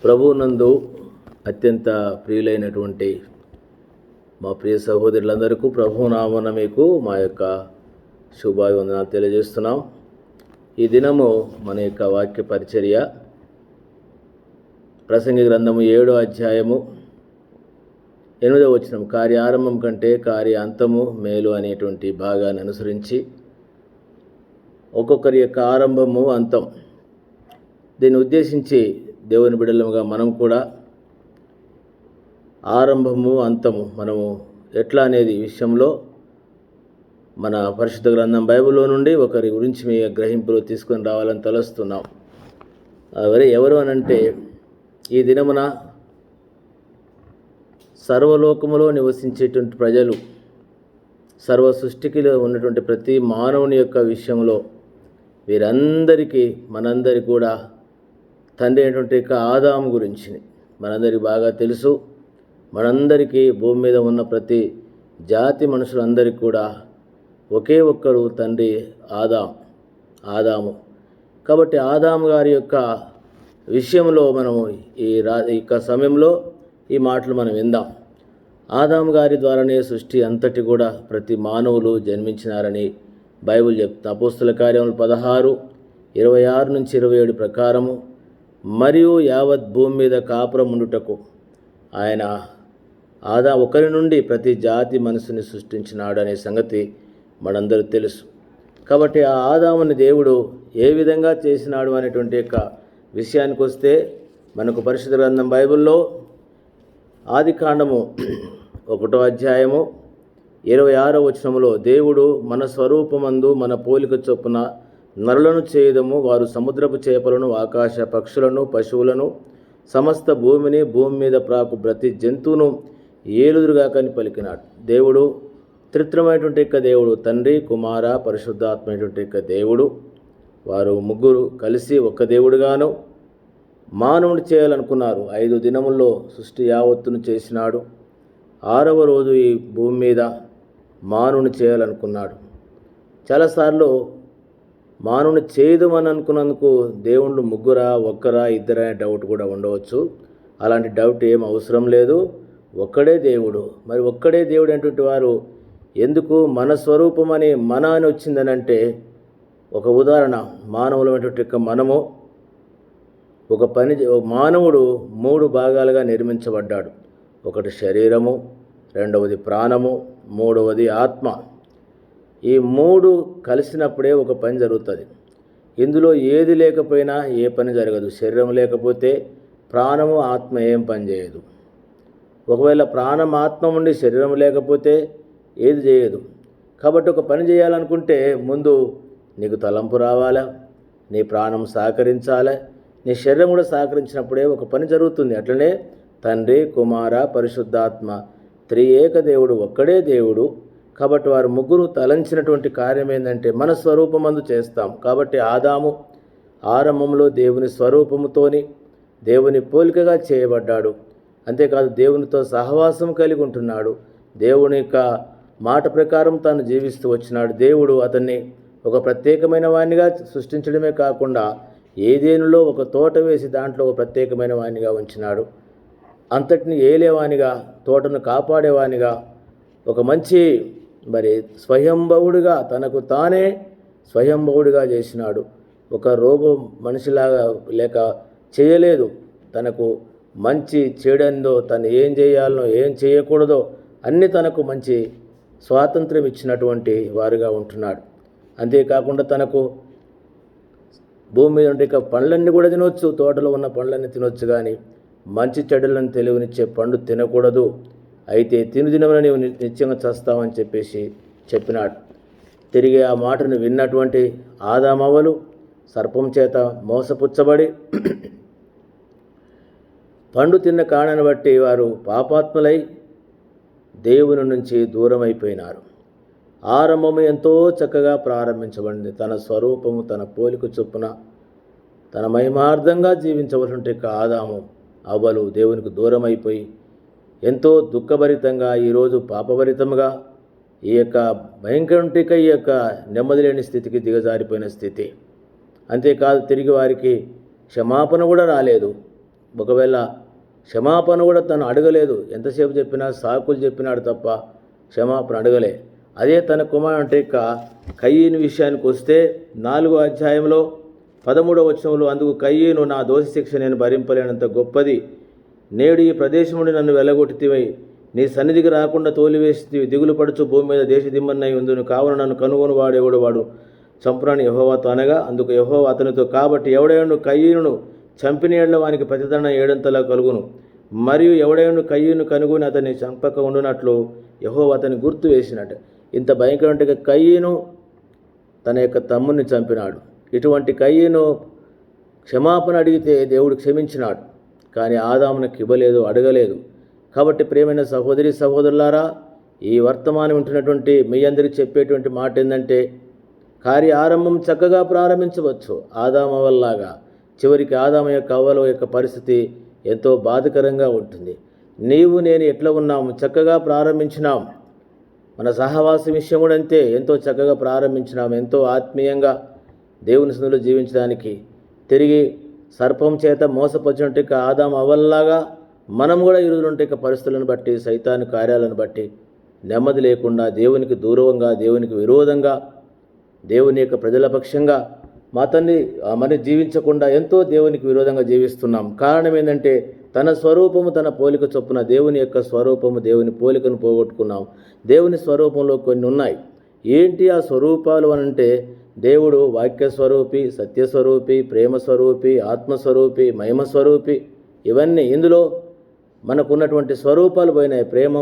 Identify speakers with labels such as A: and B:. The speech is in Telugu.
A: ప్రభువునందు అత్యంత ప్రియులైనటువంటి మా ప్రియ సహోదరులందరికీ ప్రభునామమున మీకు మా యొక్క శుభాభివందనాలు తెలియజేస్తున్నాం. ఈ దినము మన యొక్క వాక్య పరిచర్య ప్రసంగి గ్రంథము 7వ అధ్యాయము 8వ వచనం, కార్యారంభం కంటే కార్యాంతము మేలు అనేటువంటి భాగాన్ని అనుసరించి ఒక్కొక్కరి యొక్క ఆరంభము అంతం, దీన్ని ఉద్దేశించి దేవుని బిడ్డలముగా మనం కూడా ఆరంభము అంతము మనము ఎట్లా అనేది విషయంలో మన పరిశుద్ధ గ్రంథం బైబిల్లో నుండి ఒకరి గురించి మీ గ్రహింపులు తీసుకొని రావాలని తలుస్తున్నాం. ఎవరు అనంటే, ఈ దినమున సర్వలోకములో నివసించేటువంటి ప్రజలు, సర్వ సృష్టికిలో ఉన్నటువంటి ప్రతి మానవుని యొక్క విషయంలో వీరందరికీ మనందరి కూడా తండ్రి అయినటువంటి ఆదాము గురించి మనందరికీ బాగా తెలుసు. మనందరికీ భూమి మీద ఉన్న ప్రతి జాతి మనుషులందరికీ కూడా ఒకే ఒక్కడు తండ్రి ఆదాము. కాబట్టి ఆదాము గారి యొక్క విషయంలో మనము ఈ సమయంలో ఈ మాటలు మనం విందాం. ఆదాము గారి ద్వారానే సృష్టి అంతటి కూడా ప్రతి మానవులు జన్మించినారని బైబిల్ చెప్తుంది. అపోస్తుల కార్యములు 16:26-27 ప్రకారము, మరియు యావత్ భూమి మీద కాపురం ఉండుటకు ఆయన ఒకరి నుండి ప్రతి జాతి మనసుని సృష్టించినాడు అనే సంగతి మనందరూ తెలుసు. కాబట్టి ఆ ఆదాముని దేవుడు ఏ విధంగా చేసినాడు అనేటువంటి యొక్క విషయానికి వస్తే, మనకు పరిశుద్ధ గ్రంథం బైబిల్లో ఆదికాండము 1వ అధ్యాయము 26వ వచనములో, దేవుడు మన స్వరూపమందు మన పోలిక చొప్పున నరులను చేయదము, వారు సముద్రపు చేపలను, ఆకాశ పక్షులను, పశువులను, సమస్త భూమిని, భూమి మీద ప్రాకు ప్రతి జంతువును ఏలుదురుగా కని పలికినాడు. దేవుడు త్రిత్వమైనటువంటి యొక్క దేవుడు, తండ్రి, కుమార, పరిశుద్ధాత్మైనటువంటి యొక్క దేవుడు. వారు ముగ్గురు కలిసి ఒక్క దేవుడుగాను మానవుని చేయాలనుకున్నారు. 5 దినముల్లో సృష్టి యావత్తును చేసినాడు. 6వ రోజు ఈ భూమి మీద మానవుని చేయాలనుకున్నాడు. చాలాసార్లు మానవుని చేయదమని అనుకున్నందుకు దేవుళ్ళు ముగ్గురా, ఒక్కరా, ఇద్దరా అనే డౌట్ కూడా ఉండవచ్చు. అలాంటి డౌట్ ఏం అవసరం లేదు. ఒక్కడే దేవుడు. మరి ఒక్కడే దేవుడు అనేటువంటి వారు ఎందుకు మన స్వరూపం అని మన అని వచ్చిందనంటే, ఒక ఉదాహరణ, మానవులమైనటువంటి మనము మానవుడు 3 భాగాలుగా నిర్మించబడ్డాడు. ఒకటి శరీరము, రెండవది ప్రాణము, మూడవది ఆత్మ. ఈ 3 కలిసినప్పుడే ఒక పని జరుగుతుంది. ఇందులో ఏది లేకపోయినా ఏ పని జరగదు. శరీరం లేకపోతే ప్రాణము, ఆత్మ ఏం పని చేయదు. ఒకవేళ ప్రాణం, ఆత్మ ఉండి శరీరం లేకపోతే ఏది చేయదు. కాబట్టి ఒక పని చేయాలనుకుంటే ముందు నీకు తలంపు రావాలా, నీ ప్రాణం సహకరించాలి, నీ శరీరం కూడా సహకరించినప్పుడే ఒక పని జరుగుతుంది. అట్లనే తండ్రి, కుమార, పరిశుద్ధాత్మ త్రియేక దేవుడు ఒక్కడే దేవుడు. కాబట్టి వారు ముగ్గురు తలంచినటువంటి కార్యం ఏంటంటే, మన స్వరూపమందు చేస్తాం. కాబట్టి ఆదాము ఆరంభంలో దేవుని స్వరూపముతోని దేవుని పోలికగా చేయబడ్డాడు. అంతేకాదు దేవునితో సహవాసం కలిగి ఉంటున్నాడు. దేవుని యొక్క మాట ప్రకారం తాను జీవిస్తూ వచ్చినాడు. దేవుడు అతన్ని ఒక ప్రత్యేకమైన వాణ్ణిగా సృష్టించడమే కాకుండా ఏదేనులో ఒక తోట వేసి దాంట్లో ఒక ప్రత్యేకమైన వాణ్ణిగా ఉంచినాడు. అంతటిని ఏలేవానిగా, తోటను కాపాడేవానిగా, ఒక మంచి స్వయంభవుడిగా, తనకు తానే స్వయంభవుడిగా చేసినాడు. ఒక రోబో మనిషిలాగా లేక చేయలేదు. తనకు మంచి చెడందో, తను ఏం చేయాలనో ఏం చేయకూడదో అన్నీ తనకు మంచి స్వాతంత్రం ఇచ్చినటువంటి వారుగా ఉంటున్నాడు. అంతేకాకుండా తనకు భూమి మీద ఉండే పండ్లన్నీ కూడా తినవచ్చు, తోటలో ఉన్న పండ్లన్నీ తినవచ్చు, కానీ మంచి చెడులను తెలివినిచ్చే పండు తినకూడదు. అయితే తినుదినమున నీవు నిత్యంగా చస్తావని చెప్పినాడు. తిరిగి ఆ మాటను విన్నటువంటి ఆదామవ్వలు సర్పం చేత మోసపుచ్చబడి పండు తిన్న కారణాన్ని బట్టి వారు పాపాత్ములై దేవుని నుంచి దూరం అయిపోయినారు. ఆరంభము ఎంతో చక్కగా ప్రారంభించబడింది. తన స్వరూపము, తన పోలిక చొప్పున తన మహిమార్థంగా జీవించవలసిన ఆదాము అవ్వలు దేవునికి దూరం అయిపోయి ఎంతో దుఃఖభరితంగా, ఈరోజు పాపభరితంగా ఈ యొక్క భయంకరంటిక ఈ యొక్క నెమ్మది లేని స్థితికి దిగజారిపోయిన స్థితి. అంతేకాదు తిరిగి వారికి క్షమాపణ కూడా రాలేదు. ఒకవేళ క్షమాపణ కూడా తను అడగలేదు. ఎంతసేపు చెప్పినా సాకులు చెప్పినాడు తప్ప క్షమాపణ అడగలే. అదే తన కుమారుడు అంటే కయీను విషయానికి వస్తే 4వ అధ్యాయంలో 13వ వచనంలో, అందుకు కయీను, నా దోష శిక్ష నేను భరింపలేనంత గొప్పది. నేడు ఈ ప్రదేశం నుండి నన్ను వెళ్ళగొట్టితివై నీ సన్నిధికి రాకుండా తోలివేసి దిగులు పడుచు భూమి మీద దేశ దిమ్మన్నై ఉందును. కావున నన్ను కనుగొని వాడు చంపునని యెహోవాతో అనగా, అందుకు యెహోవా అతనితో, కాబట్టి ఎవడైనా కయీనును చంపిన యెడల వానికి ప్రతిదండన 7 కలుగును. మరియు ఎవడైనా కయీను కనుగొని అతన్ని చంపక ఉండునట్లు యెహోవా అతన్ని గుర్తు వేసినట్టు. ఇంత భయంకరమైన కయీను తన యొక్క తమ్ముని చంపినాడు. ఇటువంటి కయీను క్షమాపణ అడిగితే దేవుడు క్షమించినాడు, కానీ ఆదామునకు ఇవ్వలేదు, అడగలేదు. కాబట్టి ప్రియమైన సహోదరి సహోదరులారా, ఈ వర్తమానం వింటున్నటువంటి మీ అందరికీ చెప్పేటువంటి మాట ఏంటంటే, కార్య ఆరంభం చక్కగా ప్రారంభించవచ్చు ఆదాము వల్లాగా. చివరికి ఆదాము యొక్క అవ్వల యొక్క పరిస్థితి ఎంతో బాధకరంగా ఉంటుంది. నీవు నేను ఎట్లా ఉన్నాము? చక్కగా ప్రారంభించినాం. మన సహవాసం విషయం కూడా అంతే, ఎంతో చక్కగా ప్రారంభించినాం. ఎంతో ఆత్మీయంగా దేవుని సన్నిధిలో జీవించడానికి తిరిగి సర్పం చేత మోసపరిచినట్టు ఆదాము అవ్వల్లాగా మనం కూడా ఈరోజుంటే పరిస్థితులను బట్టి, సైతాను కార్యాలను బట్టి నెమ్మది లేకుండా, దేవునికి దూరంగా, దేవునికి విరోధంగా, దేవుని యొక్క ప్రజల పక్షంగా మన జీవించకుండా ఎంతో దేవునికి విరోధంగా జీవిస్తున్నాం. కారణం ఏంటంటే తన స్వరూపము తన పోలిక చొప్పున, దేవుని యొక్క స్వరూపము దేవుని పోలికను పోగొట్టుకున్నాం. దేవుని స్వరూపంలో కొన్ని ఉన్నాయి. ఏంటి ఆ స్వరూపాలు అనంటే, దేవుడు వాక్యస్వరూపి, సత్యస్వరూపి, ప్రేమస్వరూపి, ఆత్మస్వరూపి, మహిమస్వరూపి. ఇవన్నీ ఇందులో మనకున్నటువంటి స్వరూపాలు పోయినాయి. ప్రేమ